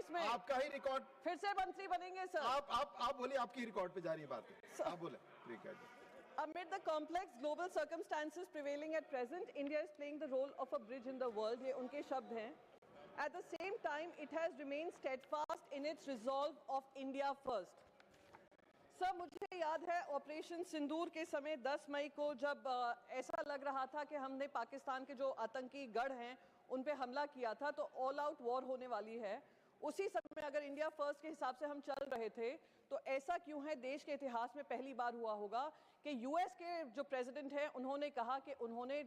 2020 में आपका ही रिकॉर्ड फिर से मंत्री बनेंगे सर। आप बोलिए, आपकी रिकॉर्ड पे जा रही बात है, आप बोले। Amid the complex global circumstances prevailing at present, India is playing the role of a bridge in the world. ये उनके शब्द हैं। At the same time, it has remained steadfast in its resolve of India first. Sir, मुझे याद है operation सिंदूर के समय 10 मई को जब ऐसा लग रहा था कि हमने पाकिस्तान के जो आतंकी गढ़ हैं उन पे हमला किया था तो ऑल आउट वॉर होने वाली है, उसी समय अगर इंडिया फर्स्ट के हिसाब से हम चल रहे थे तो ऐसा क्यों है, देश के इतिहास में पहली बार हुआ होगा कि यूएस के जो प्रेसिडेंट हैं उन्होंने कहा कि उन्होंने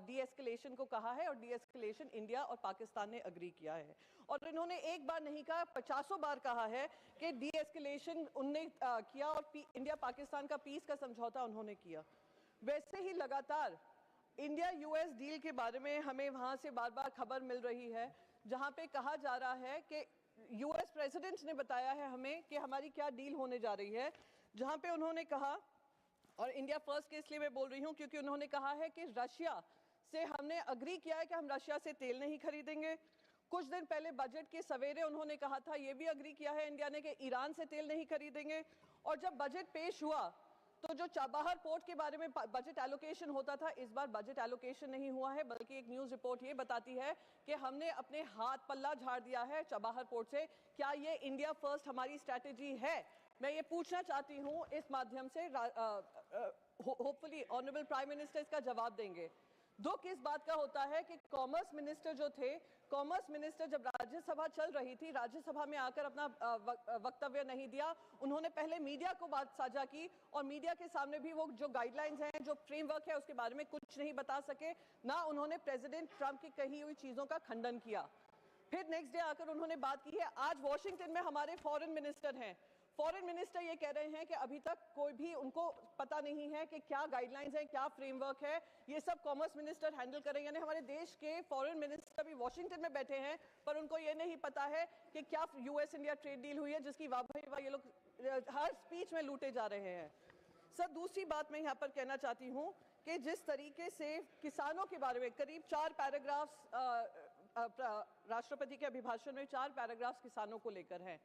डी एस्केलेशन को कहा है और डी एस्केलेशन इंडिया और पाकिस्तान ने अग्री किया है। और इन्होंने एक बार नहीं कहा, 50 बार कहा है कि डी एस्केलेशन उनने किया और इंडिया पाकिस्तान का पीस का समझौता उन्होंने किया। वैसे ही लगातार इंडिया यूएस डील के बारे में हमें वहां से बार बार खबर मिल रही है, जहां पे कहा जा रहा है कि यूएस प्रेसिडेंट ने बताया है हमें कि हमारी क्या डील होने जा रही है, जहां पे उन्होंने कहा, और इंडिया फर्स्ट के इसलिए मैं बोल रही हूं क्योंकि उन्होंने कहा है कि रशिया से हमने अग्री किया है कि हम रशिया से तेल नहीं खरीदेंगे। कुछ दिन पहले बजट के सवेरे उन्होंने कहा था, ये भी अग्री किया है इंडिया ने कि ईरान से तेल नहीं खरीदेंगे। और जब बजट पेश हुआ तो जो चाबहार पोर्ट के बारे में बजट एलोकेशन होता था, इस बार बजट एलोकेशन नहीं हुआ है, बल्कि एक न्यूज़ रिपोर्ट ये बताती है कि हमने अपने हाथ पल्ला झाड़ दिया है चाबहार पोर्ट से। क्या ये इंडिया फर्स्ट हमारी स्ट्रैटेजी है? मैं ये पूछना चाहती हूँ इस माध्यम से, होपफुली ऑनरेबल प्राइम मिनिस्टर इसका जवाब देंगे। दुख इस बात का होता है कि कॉमर्स मिनिस्टर जो थे, कॉमर्स मिनिस्टर जब राज्यसभा चल रही थी, राज्यसभा में आकर अपना वक्तव्य नहीं दिया, उन्होंने पहले मीडिया को बात साझा की और मीडिया के सामने भी वो जो गाइडलाइंस हैं, जो फ्रेमवर्क है, उसके बारे में कुछ नहीं बता सके। ना उन्होंने प्रेसिडेंट ट्रंप की कही हुई चीजों का खंडन किया। फिर नेक्स्ट डे आकर उन्होंने बात की है। आज वॉशिंगटन में हमारे फॉरेन मिनिस्टर हैं, फॉरेन मिनिस्टर ये कह रहे हैं कि अभी तक कोई भी उनको पता नहीं है कि क्या गाइडलाइंस हैं, क्या फ्रेमवर्क है, ये सब कॉमर्स मिनिस्टर हैंडल करेंगे। यानी हमारे देश के फॉरेन मिनिस्टर भी वॉशिंगटन में बैठे हैं, पर उनको ये नहीं पता है कि क्या यूएस इंडिया ट्रेड डील हुई है, जिसकी वाह भाई वाह ये लोग हर स्पीच में लूटे जा रहे हैं। सर, दूसरी बात मैं यहाँ पर कहना चाहती हूँ कि जिस तरीके से किसानों के बारे में करीब 4 पैराग्राफ्स राष्ट्रपति के अभिभाषण में 4 पैराग्राफ्स किसानों को लेकर हैं,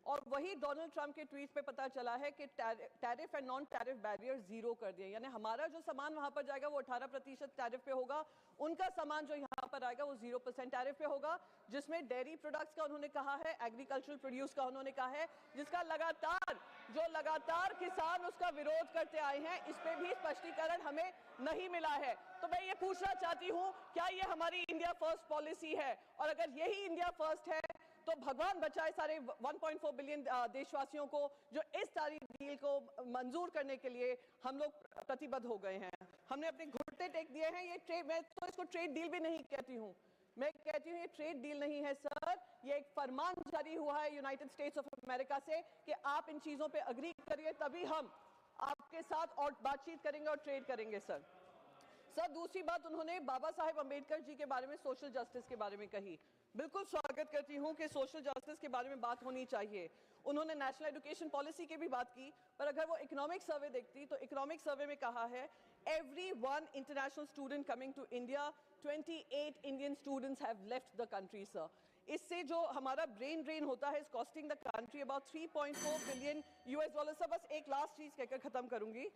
और वही डोनाल्ड ट्रंप के ट्वीट पे पता चला है कि tariff and non tariff barrier 0 कर दिए। यानी हमारा जो सामान वहां पर जाएगा वो 18% टैरिफ पे होगा, उनका सामान जो यहाँ पर आएगा वो 0% टैरिफ पे होगा, जिसमें डेयरी प्रोडक्ट्स का उन्होंने कहा है, एग्रीकल्चरल प्रोड्यूस का उन्होंने कहा है, जिसका लगातार किसान उसका विरोध करते आए हैं। इस पे भी स्पष्टीकरण हमें नहीं मिला है। तो मैं ये पूछना चाहती हूँ, क्या ये हमारी इंडिया फर्स्ट पॉलिसी है? और अगर यही इंडिया फर्स्ट है तो भगवान बचाए सारे 1.4 बिलियन देशवासियों को जो इस सारी डील को मंजूर करने के लिए हम लोग प्रतिबद्ध हो गए हैं। हमने अपने घुटने टेक दिए हैं। ये ट्रेड, मैं तो इसको ट्रेड डील भी नहीं कहती हूँ, मैं कहती हूँ ये ट्रेड डील नहीं है सर, ये एक फरमान जारी हुआ है यूनाइटेड स्टेट्स ऑफ अमेरिका से कि आप इन चीजों पे अग्री करिए, तभी हम आपके साथ और बातचीत करेंगे और ट्रेड करेंगे। सर, दूसरी बात उन्होंने बाबा साहेब अंबेडकर जी के बारे में, सोशल जस्टिस के बारे में कही। बिल्कुल स्वागत करती हूं कि सोशल जस्टिस के बारे में बात होनी चाहिए। उन्होंने नेशनल एजुकेशन पॉलिसी की भी बात की, पर अगर वो इकोनॉमिक सर्वे देखती तो इकोनॉमिक सर्वे में कहा है every 1 international student coming to India 28 Indian students have left the country. Sir, इससे जो हमारा ब्रेन ड्रेन होता है, is costing the country about 3.4 billion US dollar. Sir, बस एक लास्ट चीज कहकर खत्म करूंगी,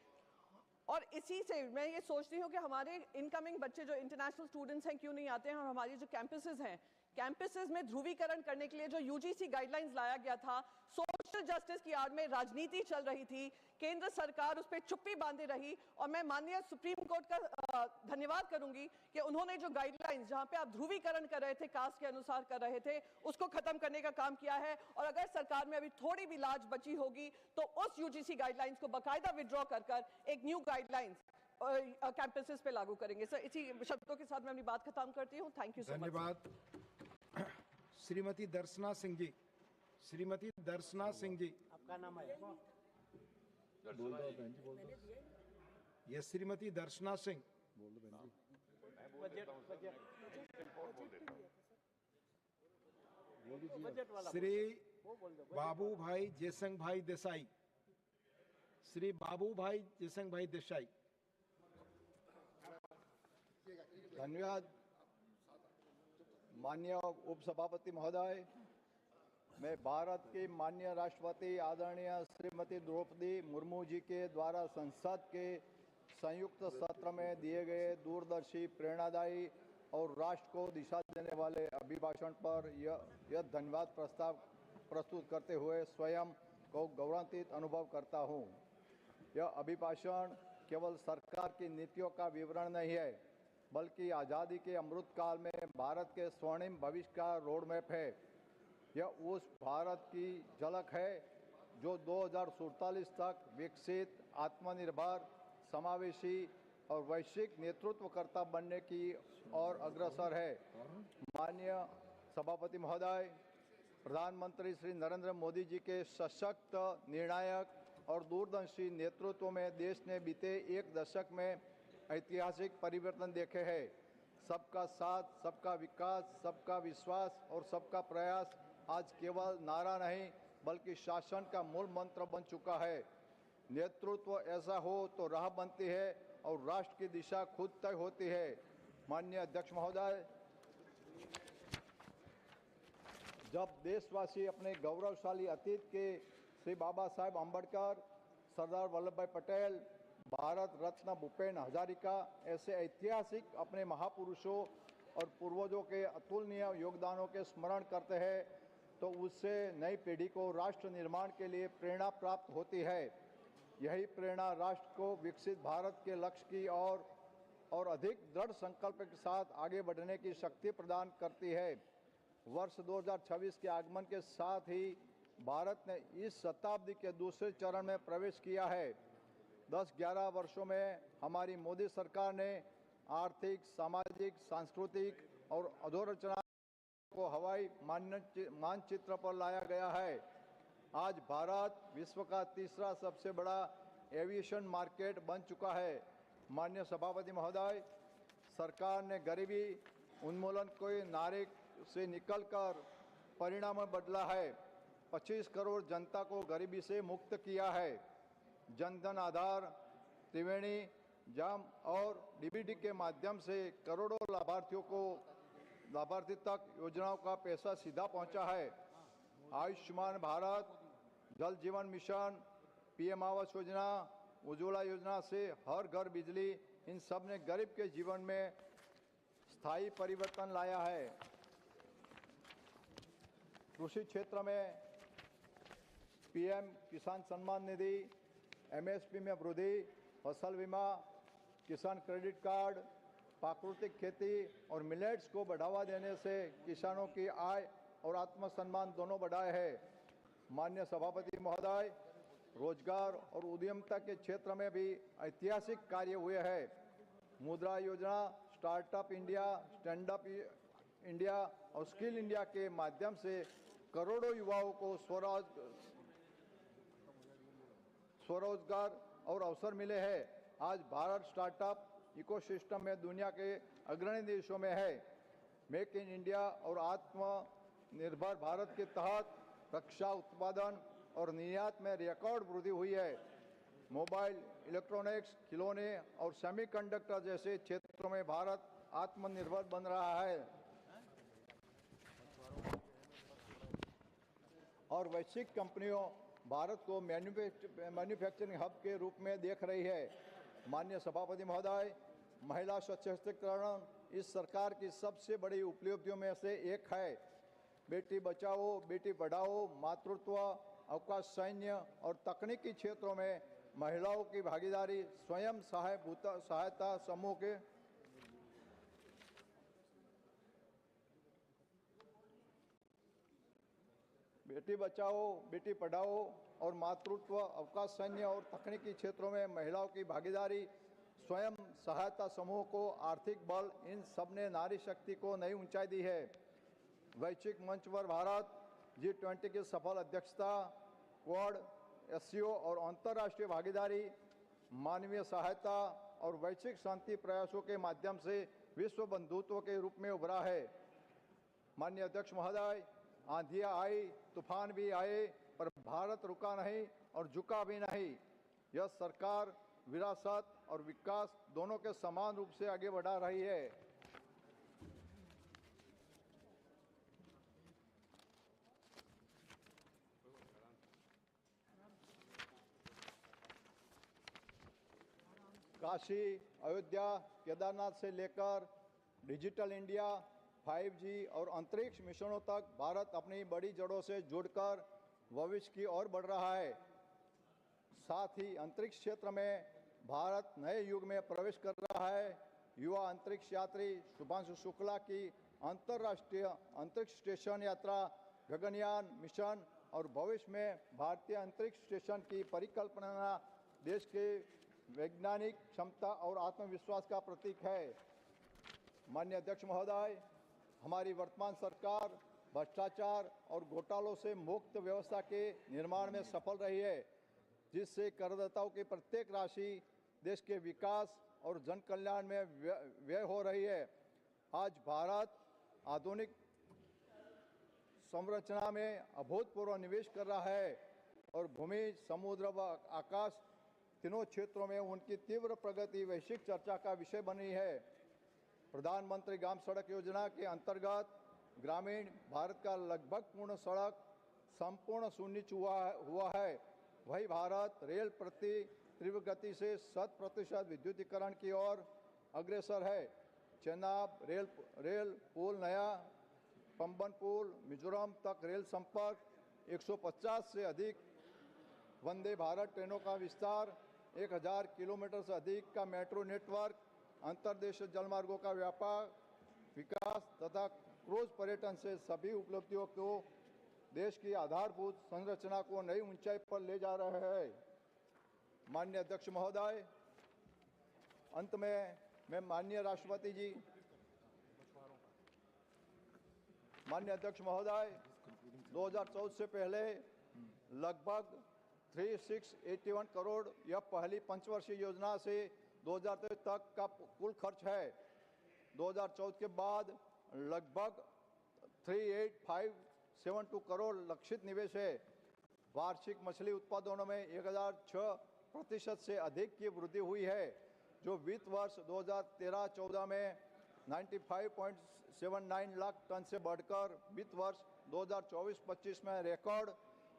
और इसी से मैं ये सोचती हूँ कि हमारे इनकमिंग बच्चे जो इंटरनेशनल स्टूडेंट्स हैं क्यों नहीं आते हैं, और हमारी जो कैंपसेस हैं, कैंपसेस में ध्रुवीकरण करने के लिए जो यूजीसी गाइडलाइंस लाया गया था, सोशल जस्टिस की आड़ में राजनीति चल रही थी, केंद्र सरकार उस पर चुप्पी बांधे रही। और मैं माननीय सुप्रीम कोर्ट का धन्यवाद करूंगी कि उन्होंने जो गाइडलाइंस, जहां पे आप ध्रुवीकरण कर रहे थे, कास्ट के अनुसार कर रहे थे, उसको खत्म करने का काम किया है। और अगर सरकार में अभी थोड़ी भी लाज बची होगी तो उस यूजीसी गाइडलाइंस को बाकायदा विड्रॉ कर एक न्यू गाइडलाइंस कैंपसेस पे लागू करेंगे। सर, इसी शब्दों के साथ मैं अपनी बात खत्म करती हूँ। Thank you so much. धन्यवाद। श्रीमती दर्शना सिंह जी, श्रीमती दर्शना सिंह जी, आपका नाम है? बोल दो बहन जी, बोल दो। ये श्रीमती दर्शना सिंह, बोल दो बहन जी। श्री बाबू भाई जयसंग भाई देसाई, श्री बाबू भाई जयसंग भाई देसाई। धन्यवाद माननीय उपसभापति महोदय, मैं भारत की माननीय राष्ट्रपति आदरणीय श्रीमती द्रौपदी मुर्मू जी के द्वारा संसद के संयुक्त सत्र में दिए गए दूरदर्शी, प्रेरणादायी और राष्ट्र को दिशा देने वाले अभिभाषण पर यह धन्यवाद प्रस्ताव प्रस्तुत करते हुए स्वयं को गौरवान्वित अनुभव करता हूँ। यह अभिभाषण केवल सरकार की नीतियों का विवरण नहीं है, बल्कि आज़ादी के अमृत काल में भारत के स्वर्णिम भविष्य का रोड मैप है। यह उस भारत की झलक है जो 2047 तक विकसित, आत्मनिर्भर, समावेशी और वैश्विक नेतृत्वकर्ता बनने की ओर अग्रसर है। माननीय सभापति महोदय, प्रधानमंत्री श्री नरेंद्र मोदी जी के सशक्त, निर्णायक और दूरदर्शी नेतृत्व में देश ने बीते एक दशक में ऐतिहासिक परिवर्तन देखे हैं। सबका साथ, सबका विकास, सबका विश्वास और सबका प्रयास आज केवल नारा नहीं, बल्कि शासन का मूल मंत्र बन चुका है। नेतृत्व ऐसा हो तो राह बनती है और राष्ट्र की दिशा खुद तय होती है। माननीय अध्यक्ष महोदय, जब देशवासी अपने गौरवशाली अतीत के श्री बाबा साहेब अम्बेडकर, सरदार वल्लभ भाई पटेल, भारत रत्न भूपेन हजारिका ऐसे ऐतिहासिक अपने महापुरुषों और पूर्वजों के अतुलनीय योगदानों के स्मरण करते हैं, तो उससे नई पीढ़ी को राष्ट्र निर्माण के लिए प्रेरणा प्राप्त होती है। यही प्रेरणा राष्ट्र को विकसित भारत के लक्ष्य की और अधिक दृढ़ संकल्प के साथ आगे बढ़ने की शक्ति प्रदान करती है। वर्ष 2026 के आगमन के साथ ही भारत ने इस शताब्दी के दूसरे चरण में प्रवेश किया है। 10-11 वर्षों में हमारी मोदी सरकार ने आर्थिक, सामाजिक, सांस्कृतिक और अधोरचना को हवाई मानचित्र पर लाया गया है। आज भारत विश्व का तीसरा सबसे बड़ा एविएशन मार्केट बन चुका है। माननीय सभापति महोदय, सरकार ने गरीबी उन्मूलन के नारे से निकलकर परिणाम में बदला है। 25 करोड़ जनता को गरीबी से मुक्त किया है। जनधन आधार, त्रिवेणी जाम और डीबीटी के माध्यम से करोड़ों लाभार्थी तक योजनाओं का पैसा सीधा पहुंचा है। आयुष्मान भारत, जल जीवन मिशन, पीएम आवास योजना, उज्ज्वला योजना से हर घर बिजली, इन सब ने गरीब के जीवन में स्थायी परिवर्तन लाया है। कृषि क्षेत्र में पीएम किसान सम्मान निधि, एमएसपी में वृद्धि, फसल बीमा, किसान क्रेडिट कार्ड, प्राकृतिक खेती और मिलेट्स को बढ़ावा देने से किसानों की आय और आत्मसम्मान दोनों बढ़ाए हैं। माननीय सभापति महोदय, रोजगार और उद्यमिता के क्षेत्र में भी ऐतिहासिक कार्य हुए हैं। मुद्रा योजना, startup India, stand up India और स्किल इंडिया के माध्यम से करोड़ों युवाओं को स्वरोजगार और अवसर मिले हैं। आज भारत स्टार्टअप इकोसिस्टम में दुनिया के अग्रणी देशों में है। मेक इन इंडिया और आत्मनिर्भर भारत के तहत रक्षा उत्पादन और निर्यात में रिकॉर्ड वृद्धि हुई है। मोबाइल, इलेक्ट्रॉनिक्स, खिलौने और सेमीकंडक्टर जैसे क्षेत्रों में भारत आत्मनिर्भर बन रहा है और वैश्विक कंपनियों भारत को मैन्युफैक्चरिंग हब के रूप में देख रही है। माननीय सभापति महोदय, महिला सशक्तिकरण इस सरकार की सबसे बड़ी उपलब्धियों में से एक है। बेटी बचाओ, बेटी पढ़ाओ, मातृत्व, अवकाश, सैन्य और तकनीकी क्षेत्रों में महिलाओं की भागीदारी स्वयं सहायता समूह के बेटी बचाओ, बेटी पढ़ाओ और मातृत्व, अवकाश, सैन्य और तकनीकी क्षेत्रों में महिलाओं की भागीदारी, स्वयं सहायता समूह को आर्थिक बल, इन सब ने नारी शक्ति को नई ऊंचाई दी है। वैश्विक मंच पर भारत G20 की सफल अध्यक्षता, क्वाड, एससीओ और अंतर्राष्ट्रीय भागीदारी, मानवीय सहायता और वैश्विक शांति प्रयासों के माध्यम से विश्व बंधुत्व के रूप में उभरा है। माननीय अध्यक्ष महोदय, आंधियां आई, तूफान भी आए, पर भारत रुका नहीं और झुका भी नहीं। यह सरकार विरासत और विकास दोनों के समान रूप से आगे बढ़ा रही है। काशी, अयोध्या, केदारनाथ से लेकर डिजिटल इंडिया, 5G और अंतरिक्ष मिशनों तक भारत अपनी बड़ी जड़ों से जुड़कर भविष्य की ओर बढ़ रहा है। साथ ही अंतरिक्ष क्षेत्र में भारत नए युग में प्रवेश कर रहा है। युवा अंतरिक्ष यात्री शुभांशु शुक्ला की अंतर्राष्ट्रीय अंतरिक्ष स्टेशन यात्रा, गगनयान मिशन और भविष्य में भारतीय अंतरिक्ष स्टेशन की परिकल्पना देश के वैज्ञानिक क्षमता और आत्मविश्वास का प्रतीक है। माननीय अध्यक्ष महोदय, हमारी वर्तमान सरकार भ्रष्टाचार और घोटालों से मुक्त व्यवस्था के निर्माण में सफल रही है, जिससे करदाताओं की प्रत्येक राशि देश के विकास और जन कल्याण में व्यय हो रही है। आज भारत आधुनिक संरचना में अभूतपूर्व निवेश कर रहा है और भूमि, समुद्र व आकाश तीनों क्षेत्रों में उनकी तीव्र प्रगति वैश्विक चर्चा का विषय बनी है। प्रधानमंत्री ग्राम सड़क योजना के अंतर्गत ग्रामीण भारत का लगभग पूर्ण सड़क संपूर्ण सुनिश्चित हुआ है। वही भारत रेल प्रति तीव्र गति से 100% विद्युतीकरण की ओर अग्रसर है। चेनाब रेल पुल, नया पंबन पुल, मिजोरम तक रेल संपर्क, 150 से अधिक वंदे भारत ट्रेनों का विस्तार, 1000 किलोमीटर से अधिक का मेट्रो नेटवर्क, अंतर्देशीय जलमार्गों का व्यापक विकास तथा क्रूज पर्यटन से सभी उपलब्धियों को देश की आधारभूत संरचना को नई ऊंचाई पर ले जा रहे हैं। माननीय अध्यक्ष महोदय, अंत में मैं माननीय राष्ट्रपति जी, माननीय अध्यक्ष महोदय, 2014 से पहले लगभग 3681 करोड़ यह पहली पंचवर्षीय योजना से 2023 तक का कुल खर्च है। 2014 के बाद लगभग 38572 करोड़ लक्षित निवेश है। वार्षिक मछली उत्पादनों में 1006% से अधिक की वृद्धि हुई है, जो वित्त वर्ष 2013-14 में 95.79 लाख टन से बढ़कर वित्त वर्ष 2024-25 में रिकॉर्ड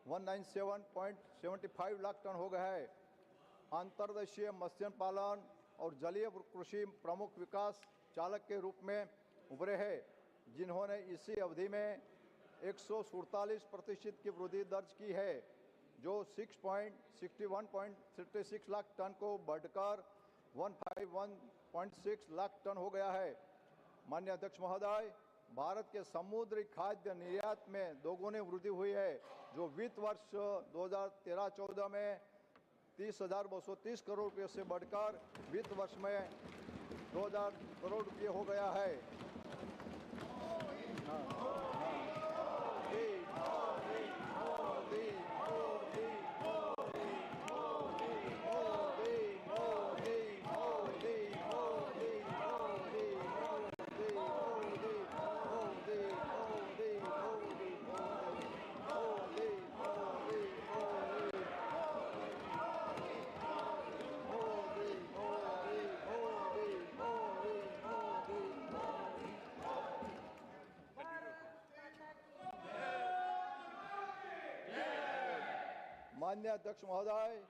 197.75 लाख टन हो गया है। अंतर्देशीय मत्स्य पालन और जलीय कृषि प्रमुख विकास चालक के रूप में उभरे हैं, जिन्होंने इसी अवधि में 147% की वृद्धि दर्ज की है, जो 61.36 लाख टन को बढ़कर 151.6 लाख टन हो गया है। माननीय अध्यक्ष महोदय, भारत के समुद्री खाद्य निर्यात में दोगुनी वृद्धि हुई है, जो वित्त वर्ष 2013-14 में 30,230 करोड़ रुपये से बढ़कर वित्त वर्ष में 2,000 करोड़ रुपये हो गया है। माननीय अध्यक्ष महोदय,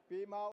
पीमा